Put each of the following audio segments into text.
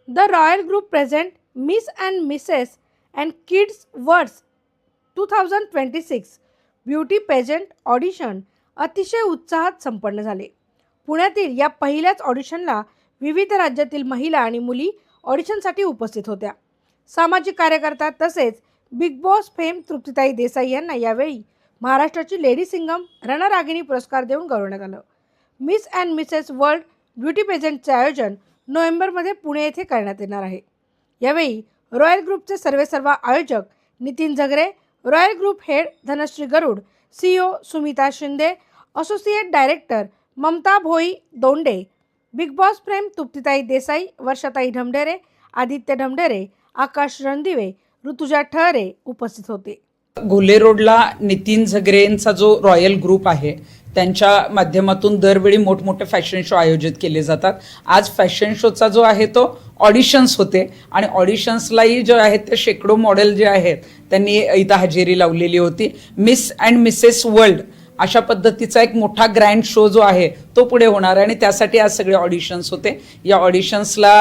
The Royal Group present Miss and Mrs. and Kids Words 2026 beauty pageant audition अतिशय उत्साहात संपन्न झाले. पुण्यातील या पहिल्याच ऑडिशनला विविध राज्यातील महिला आणि मुली ऑडिशनसाठी उपस्थित होत्या. सामाजिक कार्यकर्ता तसेच बिग बॉस फेम तृप्तीताई देसाई यांना यावेळी महाराष्ट्राची लेडी सिंगम रणरागिणी पुरस्कार देऊन गौरवण्यात आलं. Miss and Mrs World beauty पेजंटचे आयोजन नोव्हेंबरमध्ये पुणे येथे करण्यात येणार आहे. यावेळी रॉयल ग्रुपचे सर्वेसर्वा आयोजक Nitin Jhagre, Royal Group head Dhanashree Garud, CEO Sumita Shinde, associate director Mamata Bhoi Donde, Big Boss frame तृप्तीताई देसाई, वर्षाताई ढमढेरे, आदित्य ढमढेरे, आकाश रणदिवे, ऋतुजा ठहरे उपस्थित होते. घोले रोडला नितीन झगरेंचा जो रॉयल ग्रुप आहे त्यांच्या माध्यमातून दरवेळी मोठमोठे फॅशन शो आयोजित केले जातात. आज फॅशन शोचा जो आहे तो ऑडिशन्स होते आणि ऑडिशन्सलाही जे आहेत ते शेकडो मॉडेल जे आहेत त्यांनी इथं हजेरी लावलेली होती. मिस अँड मिसेस वर्ल्ड अशा पद्धतीचा एक मोठा ग्रँड शो जो आहे तो पुढे होणार आहे आणि त्यासाठी आज सगळे ऑडिशन्स होते. या ऑडिशन्सला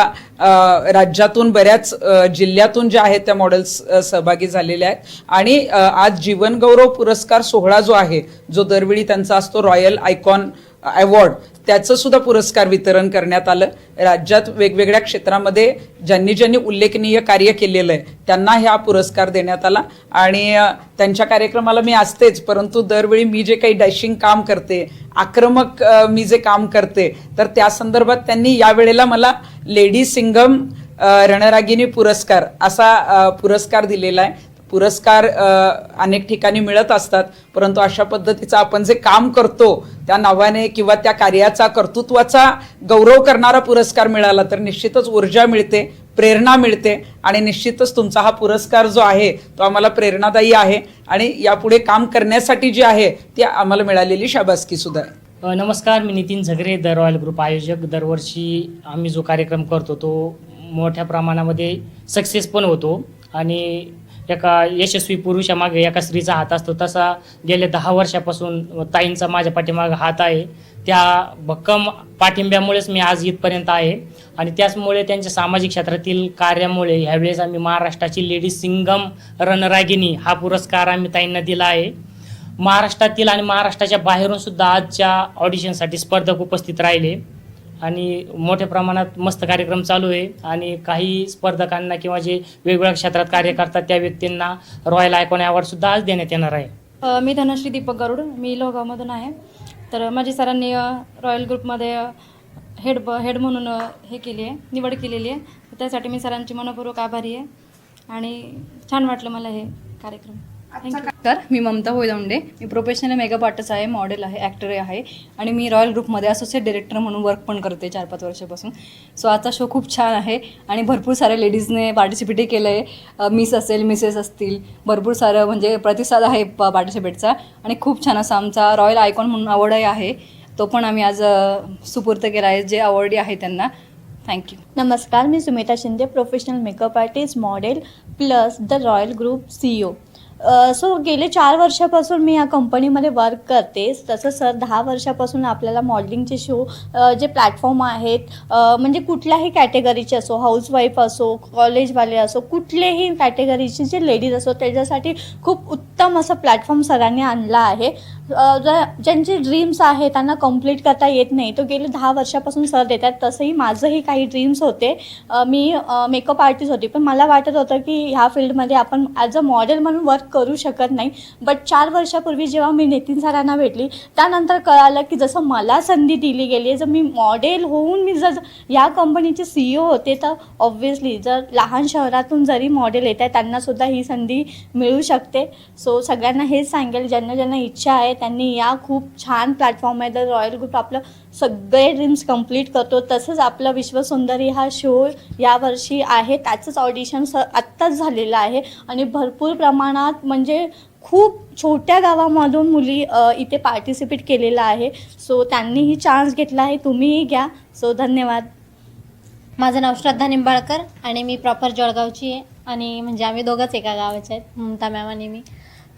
राज्यातून बऱ्याच जिल्ह्यातून जे आहेत त्या मॉडेल्स सहभागी झालेले आहेत आणि आज जीवनगौरव पुरस्कार सोहळा जो आहे जो दरवेळी त्यांचा असतो रॉयल आयकॉन अवॉर्ड त्याचं सुद्धा पुरस्कार वितरण करण्यात आलं. राज्यात वेगवेगळ्या क्षेत्रामध्ये ज्यांनी उल्लेखनीय कार्य केलेलं आहे त्यांना हा पुरस्कार देण्यात आला आणि त्यांच्या कार्यक्रमाला मी असतेच, परंतु दरवेळी मी जे काही डॅशिंग काम करते, आक्रमक मी जे काम करते तर त्या संदर्भात त्यांनी यावेळेला मला लेडी सिंगम रणरागिणी पुरस्कार असा पुरस्कार दिलेला आहे. पुरस्कार अनेक ठिकाणी मिळत असतात, परंतु अशा पद्धतीचं आपण जे काम करतो त्या नावाने किंवा त्या कार्याचा कर्तृत्वाचा गौरव करणारा पुरस्कार मिळाला तर निश्चितच ऊर्जा मिळते, प्रेरणा मिळते आणि निश्चितच तुमचा हा पुरस्कार जो आहे तो आम्हाला प्रेरणादायी आहे आणि यापुढे काम करण्यासाठी जी आहे ती आम्हाला मिळालेली शाबासकी सुद्धा आहे. नमस्कार, मी Nitin Jhagare, the Royal group आयोजक. दरवर्षी आम्ही जो कार्यक्रम करतो तो मोठ्या प्रमाणामध्ये सक्सेस पण होतो आणि एका यशस्वी पुरुषामागे एका स्त्रीचा हात असतो, तसा गेल्या 10 वर्षापासून ताईंचा माझ्या पाठीमागे हात आहे. त्या भक्कम पाठिंब्यामुळेच मी आज इथपर्यंत आहे आणि त्याचमुळे त्यांच्या सामाजिक क्षेत्रातील कार्यामुळे ह्यावेळेस आम्ही महाराष्ट्राची लेडी सिंगम रणरागिणी हा पुरस्कार आम्ही ताईंना दिला आहे. महाराष्ट्रातील आणि महाराष्ट्राच्या बाहेरून सुद्धा आजच्या ऑडिशनसाठी स्पर्धक उपस्थित राहिले आणि मोठ्या प्रमाणात मस्त कार्यक्रम चालू आहे आणि काही स्पर्धकांना किंवा जे वेगवेगळ्या क्षेत्रात कार्य करतात त्या व्यक्तींना रॉयल आयकॉन अवॉर्डसुद्धा आज देण्यात येणार आहे. मी धनश्री दीपक गरुड, मी लोगावमधून आहे. तर माझी सरांनी रॉयल ग्रुपमध्ये हेड म्हणून निवड केलेली आहे. त्यासाठी मी सरांची मनपूर्वक आभारी आहे आणि छान वाटलं मला हे कार्यक्रम. तर मी ममता भोई दोंडे, मी प्रोफेशनल मेकअप आर्टिस्ट आहे, मॉडेल आहे, ॲक्टर आहे आणि मी रॉयल ग्रुपमध्ये असोसिएट डायरेक्टर म्हणून वर्क पण करते 4-5 वर्षापासून. सो आजचा शो खूप छान आहे आणि भरपूर साऱ्या लेडीजने पार्टिसिपेट केलं आहे. मिस असेल, मिसेस असतील, भरपूर सारं म्हणजे प्रतिसाद आहे पार्टिसिपेटचा आणि खूप छान असा आमचा रॉयल आयकॉन म्हणून अवॉर्डही आहे, तो पण आम्ही आज सुपूर्द केला आहे जे अवॉर्डी आहे त्यांना. थँक्यू. नमस्कार, मी Sumita Shinde, professional makeup artist, model plus the Royal Group CEO. So गेले 4 वर्षापासून मी या कंपनीमध्ये वर्क करते. तसं सर 10 वर्षापासून आपल्याला मॉडेलिंगचे शो जे प्लॅटफॉर्म आहेत म्हणजे कुठल्याही कॅटेगरीचे असो, हाऊसवाईफ असो, कॉलेजवाले असो, कुठलेही कॅटेगरीचे जे लेडीज असो त्याच्यासाठी खूप उत्तम असं प्लॅटफॉर्म सरांनी आणला आहे. ज्यांचे ड्रीम्स आहे त्यांना कंप्लीट करता येत नाही तो गेले 10 वर्षापासून सर देतात. तसंही माझंही काही ड्रीम्स होते. मी मेकअप आर्टिस्ट होती, पण मला वाटत होतं की ह्या फील्डमध्ये आपण ॲज अ मॉडेल म्हणून वर्क करू शकत नाही. बट 4 वर्षापूर्वी जेव्हा मी नितीन सरांना भेटली त्यानंतर कळालं की जसं मला संधी दिली गेली आहे, जर मी मॉडेल होऊन मी जर या कंपनीचे CEO होते तर ऑब्व्हियसली जर लहान शहरातून जरी मॉडेल येत आहे त्यांनासुद्धा ही संधी मिळू शकते. सो सगळ्यांना हेच सांगेल, ज्यांना इच्छा आहे त्यांनी या खूप छान प्लॅटफॉर्म आहे. तर रॉयल ग्रुप आपलं सगळे ड्रीम्स कंप्लीट करतो. तसंच आपलं विश्वसुंदरी हा शो यावर्षी आहे, त्याचंच ऑडिशन आत्ताच झालेलं आहे आणि भरपूर प्रमाणात म्हणजे खूप छोट्या गावामधून मुली इथे पार्टिसिपेट केलेलं आहे. सो त्यांनीही चान्स घेतला आहे, तुम्हीही घ्या. सो धन्यवाद. माझं नाव श्रद्धा निंबाळकर आणि मी प्रॉपर जळगावची आहे आणि म्हणजे आम्ही दोघंच एका गावाचे आहेत, ममता मॅम आणि मी.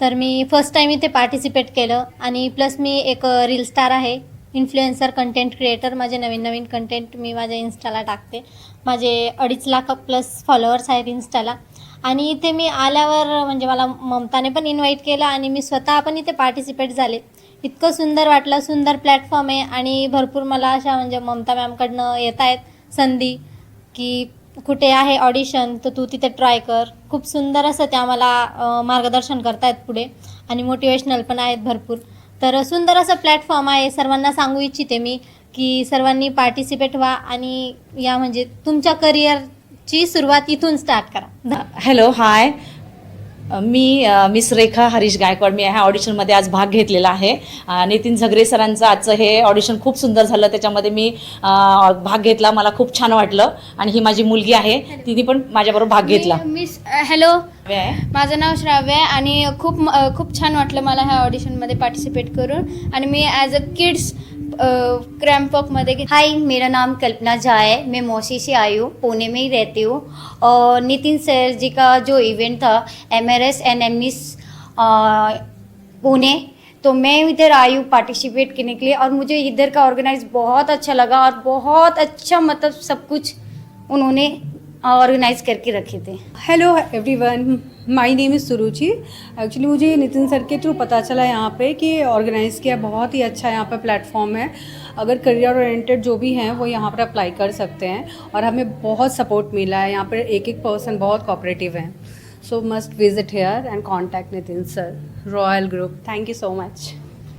तर मी फर्स्ट टाईम इथे पार्टिसिपेट केलं आणि प्लस मी एक रील स्टार आहे, इन्फ्लुएन्सर, कंटेंट क्रिएटर. माझे नवीन कंटेंट मी माझ्या इन्स्टाला टाकते माझे 2.5 लाख प्लस फॉलोअर्स आहेत इन्स्टाला. आणि इथे मी आल्यावर म्हणजे मला ममताने पण इन्व्हाइट केलं आणि मी स्वतः पण इथे पार्टिसिपेट झाले. इतकं सुंदर वाटलं, सुंदर प्लॅटफॉर्म आहे आणि भरपूर मला अशा म्हणजे ममता मॅमकडनं येत आहेत संधी की कुठे आहे ऑडिशन तर तू तिथे ट्राय कर. खूप सुंदर असं त्या मला मार्गदर्शन करतायत पुढे आणि मोटिवेशनल पण आहेत भरपूर. तर सुंदर असं प्लॅटफॉर्म आहे. सर्वांना सांगू इच्छिते मी की सर्वांनी पार्टिसिपेट व्हा आणि या म्हणजे तुमच्या करिअरची सुरुवात इथून स्टार्ट करा. हॅलो हाय, मी मिस रेखा हरीश गायकवाड. मी ह्या ऑडिशनमध्ये आज भाग घेतलेला आहे. नितीन झगरे सरांचं आजचं हे ऑडिशन खूप सुंदर झालं. त्याच्यामध्ये मी भाग घेतला. मला खूप छान वाटलं आणि ही माझी मुलगी आहे, तिने पण माझ्याबरोबर भाग घेतला. हॅलो, आहे. माझं नाव श्राव्य आहे आणि खूप छान वाटलं मला ह्या ऑडिशनमध्ये पार्टिसिपेट करून. आणि मी ॲज अ किड्स क्रैम्पॉकमध्ये हाय, मेरा नाम कल्पना झा है. मैं मौसी से आई हूँ, पुणे में ही रहती हूँ. और नितिन सर जी का जो इवेंट था MRS एंड एमिस पुणे, तो मैं इधर आई हूँ पार्टिसिपेट करने के लिए. और मुझे इधर का ऑर्गेनाइज बहुत अच्छा लगा और बहुत अच्छा मतलब सब कुछ उन्होंने ऑर्गेनाइज करके रखे थे. Hello everyone, my name is Suruchi. Actually मुझे नितिन सर के थ्रू पता चला यहाँ पे कि ऑर्गेनाइज़ किया, बहुत ही अच्छा यहाँ पे प्लेटफॉर्म है. अगर करियर ओरिएंटेड जो भी हैं वो यहाँ पर अप्लाई कर सकते हैं और हमें बहुत सपोर्ट मिला है. यहाँ पर एक पर्सन बहुत कोऑपरेटिव हैं. So must visit hair end contact Nitin sir, royal group. Thank you so much.